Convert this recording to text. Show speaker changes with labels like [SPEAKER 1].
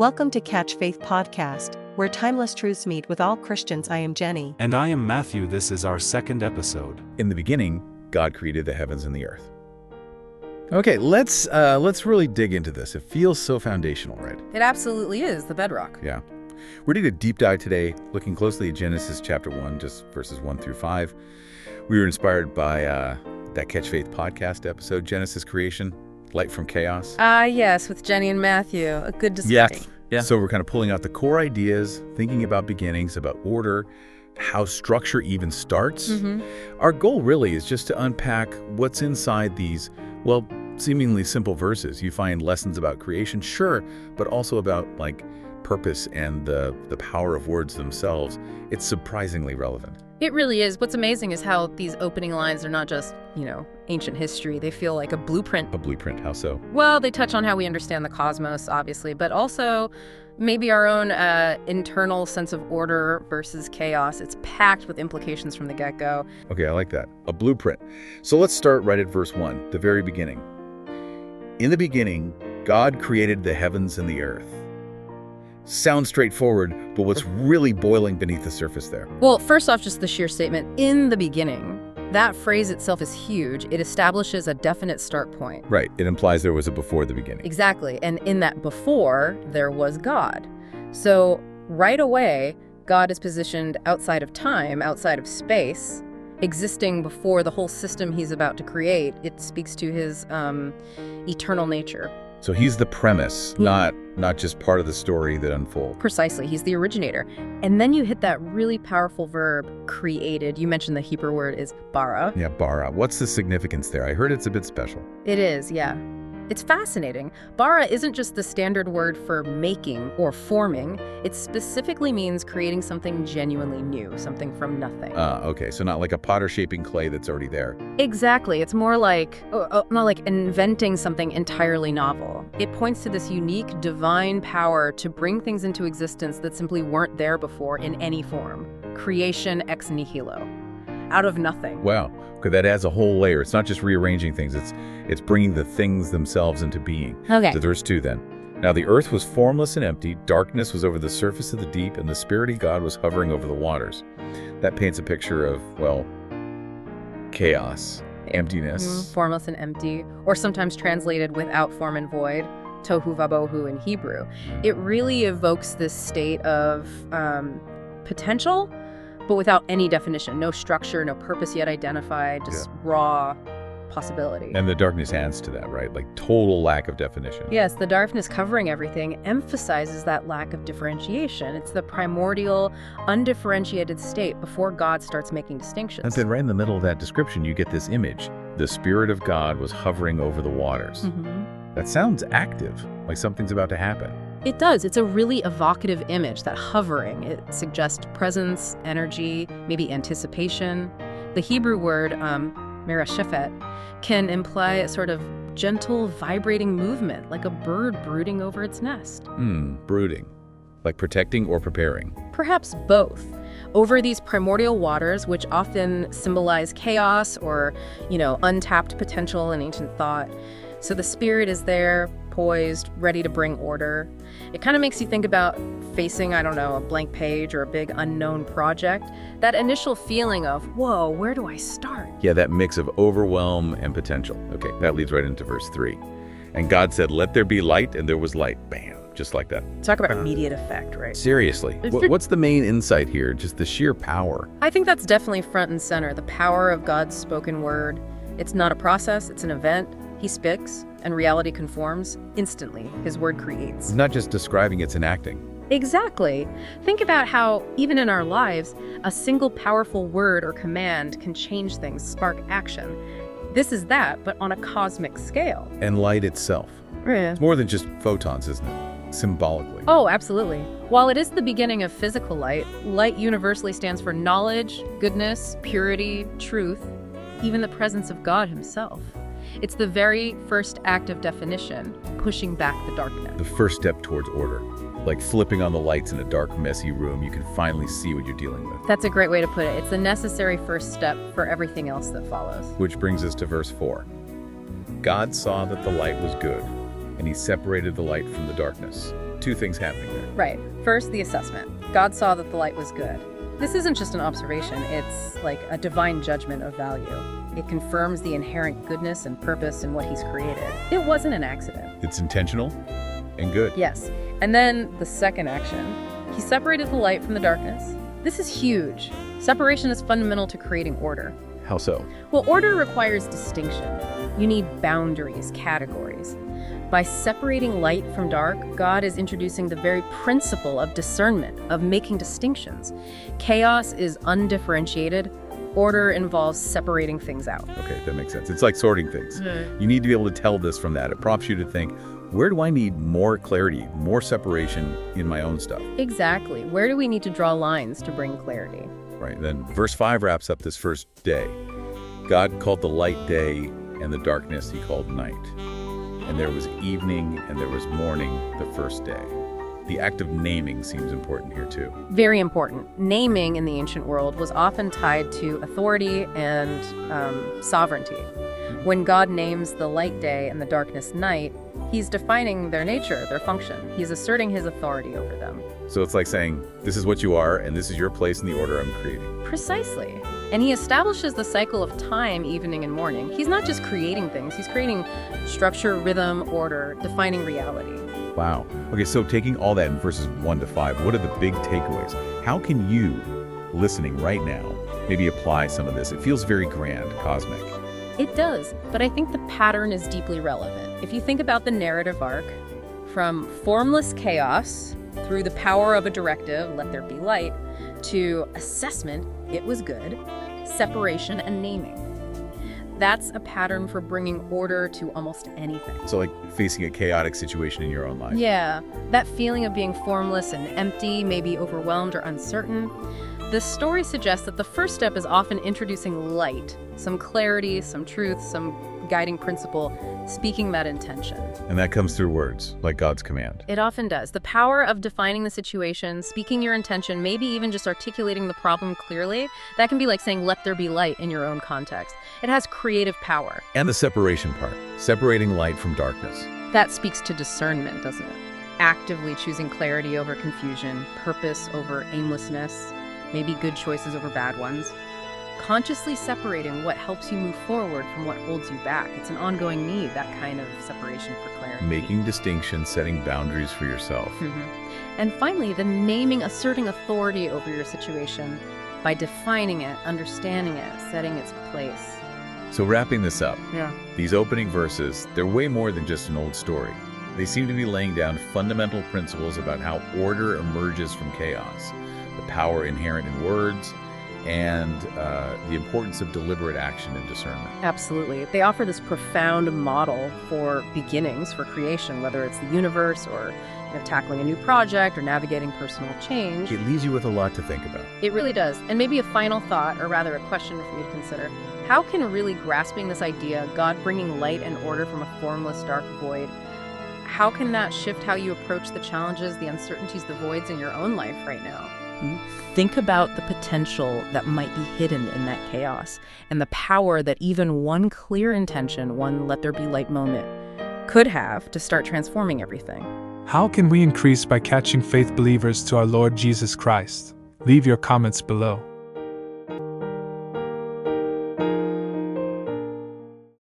[SPEAKER 1] Welcome to Catch Faith Podcast, where timeless truths meet with all Christians. I am Jenny.
[SPEAKER 2] And I am Matthew. This is our second episode.
[SPEAKER 3] In the beginning, God created the heavens and the earth. Okay, let's really dig into this. It feels so foundational, right?
[SPEAKER 4] It absolutely is the bedrock.
[SPEAKER 3] Yeah. We're doing a deep dive today, looking closely at Genesis chapter 1, just verses 1 through 5. We were inspired by that Catch Faith podcast episode, Genesis Creation, Light from Chaos.
[SPEAKER 4] Yes, with Jenny and Matthew. A good discussion.
[SPEAKER 3] Yeah. So we're kind of pulling out the core ideas, thinking about beginnings, about order, how structure even starts. Our goal really is just to unpack what's inside these, well, seemingly simple verses. You find lessons about creation, sure, but also about like purpose and the power of words themselves. It's surprisingly relevant.
[SPEAKER 4] It really is. What's amazing is how these opening lines are not just, ancient history. They feel like a blueprint.
[SPEAKER 3] A blueprint, how so?
[SPEAKER 4] Well, they touch on how we understand the cosmos, obviously, but also maybe our own internal sense of order versus chaos. It's packed with implications from the get-go.
[SPEAKER 3] Okay, I like that. A blueprint. So let's start right at verse 1, the very beginning. In the beginning, God created the heavens and the earth. Sounds straightforward, but what's really boiling beneath the surface there?
[SPEAKER 4] Well, first off, just the sheer statement, in the beginning. That phrase itself is huge. It establishes a definite start point.
[SPEAKER 3] Right. It implies there was a before the beginning.
[SPEAKER 4] Exactly. And in that before, there was God. So right away, God is positioned outside of time, outside of space, existing before the whole system he's about to create. It speaks to his eternal nature.
[SPEAKER 3] So he's the premise, not just part of the story that unfolds.
[SPEAKER 4] Precisely. He's the originator. And then you hit that really powerful verb, created. You mentioned the Hebrew word is bara.
[SPEAKER 3] Yeah, bara. What's the significance there? I heard it's a bit special.
[SPEAKER 4] It is, yeah. It's fascinating. Bara isn't just the standard word for making or forming. It specifically means creating something genuinely new, something from nothing.
[SPEAKER 3] Okay. So not like a potter shaping clay that's already there.
[SPEAKER 4] Exactly. It's more like inventing something entirely novel. It points to this unique divine power to bring things into existence that simply weren't there before in any form. Creation ex nihilo. Out of nothing.
[SPEAKER 3] Wow. Okay, that adds a whole layer. It's not just rearranging things. It's bringing the things themselves into being.
[SPEAKER 4] Okay.
[SPEAKER 3] So verse 2 then. Now the earth was formless and empty. Darkness was over the surface of the deep, and the Spirit of God was hovering over the waters. That paints a picture of, well, chaos, emptiness.
[SPEAKER 4] Formless and empty, or sometimes translated without form and void, tohu vabohu in Hebrew. It really evokes this state of potential, but without any definition. No structure, no purpose yet identified, just raw possibility.
[SPEAKER 3] And the darkness adds to that, right? Like total lack of definition.
[SPEAKER 4] Yes, the darkness covering everything emphasizes that lack of differentiation. It's the primordial, undifferentiated state before God starts making distinctions.
[SPEAKER 3] And then right in the middle of that description, you get this image. The Spirit of God was hovering over the waters. That sounds active, like something's about to happen.
[SPEAKER 4] It does. It's a really evocative image, that hovering. It suggests presence, energy, maybe anticipation. The Hebrew word, merashefet, can imply a sort of gentle, vibrating movement, like a bird brooding over its nest.
[SPEAKER 3] Brooding. Like protecting or preparing.
[SPEAKER 4] Perhaps both. Over these primordial waters, which often symbolize chaos or, untapped potential in ancient thought. So the Spirit is there, poised, ready to bring order. It kind of makes you think about facing, a blank page or a big unknown project. That initial feeling of, whoa, where do I start?
[SPEAKER 3] Yeah, that mix of overwhelm and potential. Okay, that leads right into verse 3. And God said, let there be light, and there was light. Bam, just like that.
[SPEAKER 4] Talk about immediate effect, right?
[SPEAKER 3] Seriously. What's the main insight here? Just the sheer power.
[SPEAKER 4] I think that's definitely front and center, the power of God's spoken word. It's not a process, it's an event. He speaks, and reality conforms instantly. His word creates.
[SPEAKER 3] Not just describing, it's enacting.
[SPEAKER 4] Exactly. Think about how, even in our lives, a single powerful word or command can change things, spark action. This is that, but on a cosmic scale.
[SPEAKER 3] And light itself.
[SPEAKER 4] Yeah.
[SPEAKER 3] It's more than just photons, isn't it? Symbolically.
[SPEAKER 4] Oh, absolutely. While it is the beginning of physical light, light universally stands for knowledge, goodness, purity, truth, even the presence of God himself. It's the very first act of definition, pushing back the darkness.
[SPEAKER 3] The first step towards order. Like flipping on the lights in a dark, messy room, you can finally see what you're dealing with.
[SPEAKER 4] That's a great way to put it. It's the necessary first step for everything else that follows.
[SPEAKER 3] Which brings us to verse 4. God saw that the light was good, and he separated the light from the darkness. two things happening there.
[SPEAKER 4] Right. First, the assessment. God saw that the light was good. This isn't just an observation, it's like a divine judgment of value. It confirms the inherent goodness and purpose in what he's created. It wasn't an accident.
[SPEAKER 3] It's intentional and good.
[SPEAKER 4] Yes. And then the second action, he separated the light from the darkness. This is huge. Separation is fundamental to creating order.
[SPEAKER 3] How so?
[SPEAKER 4] Well, order requires distinction. You need boundaries, categories. By separating light from dark, God is introducing the very principle of discernment, of making distinctions. Chaos is undifferentiated. Order involves separating things out.
[SPEAKER 3] Okay, that makes sense. It's like sorting things. You need to be able to tell this from that. It prompts you to think, where do I need more clarity, more separation in my own stuff?
[SPEAKER 4] Exactly. Where do we need to draw lines to bring clarity?
[SPEAKER 3] Right, then verse 5 wraps up this first day. God called the light day, and the darkness he called night. And there was evening and there was morning the first day. The act of naming seems important here too.
[SPEAKER 4] Very important. Naming in the ancient world was often tied to authority and sovereignty. When God names the light day and the darkness night, he's defining their nature, their function. He's asserting his authority over them.
[SPEAKER 3] So it's like saying, this is what you are and this is your place in the order I'm creating.
[SPEAKER 4] Precisely. And he establishes the cycle of time, evening and morning. He's not just creating things, he's creating structure, rhythm, order, defining reality.
[SPEAKER 3] Wow. Okay, so taking all that in verses 1 to 5, what are the big takeaways? How can you, listening right now, maybe apply some of this? It feels very grand, cosmic.
[SPEAKER 4] It does, but I think the pattern is deeply relevant. If you think about the narrative arc, from formless chaos through the power of a directive, let there be light, to assessment, it was good, separation, and naming. That's a pattern for bringing order to almost anything.
[SPEAKER 3] So like facing a chaotic situation in your own life.
[SPEAKER 4] Yeah, that feeling of being formless and empty, maybe overwhelmed or uncertain. The story suggests that the first step is often introducing light, some clarity, some truth, some guiding principle, speaking that intention.
[SPEAKER 3] And that comes through words, like God's command.
[SPEAKER 4] It often does. The power of defining the situation, speaking your intention, maybe even just articulating the problem clearly, that can be like saying, let there be light in your own context. It has creative power.
[SPEAKER 3] And the separation part, separating light from darkness.
[SPEAKER 4] That speaks to discernment, doesn't it? Actively choosing clarity over confusion, purpose over aimlessness, maybe good choices over bad ones. Consciously separating what helps you move forward from what holds you back. It's an ongoing need, that kind of separation for clarity.
[SPEAKER 3] Making distinctions, setting boundaries for yourself.
[SPEAKER 4] And finally, the naming, asserting authority over your situation by defining it, understanding it, setting its place.
[SPEAKER 3] So wrapping this up,
[SPEAKER 4] Yeah.
[SPEAKER 3] these opening verses, they're way more than just an old story. They seem to be laying down fundamental principles about how order emerges from chaos, the power inherent in words, and the importance of deliberate action and discernment.
[SPEAKER 4] Absolutely. They offer this profound model for beginnings, for creation, whether it's the universe or tackling a new project or navigating personal change.
[SPEAKER 3] It leaves you with a lot to think about.
[SPEAKER 4] It really does. And maybe a final thought, or rather a question for you to consider. How can really grasping this idea, God bringing light and order from a formless, dark void, how can that shift how you approach the challenges, the uncertainties, the voids in your own life right now? Think about the potential that might be hidden in that chaos and the power that even one clear intention, one let there be light moment, could have to start transforming everything.
[SPEAKER 5] How can we increase by catching faith believers to our Lord Jesus Christ? Leave your comments below.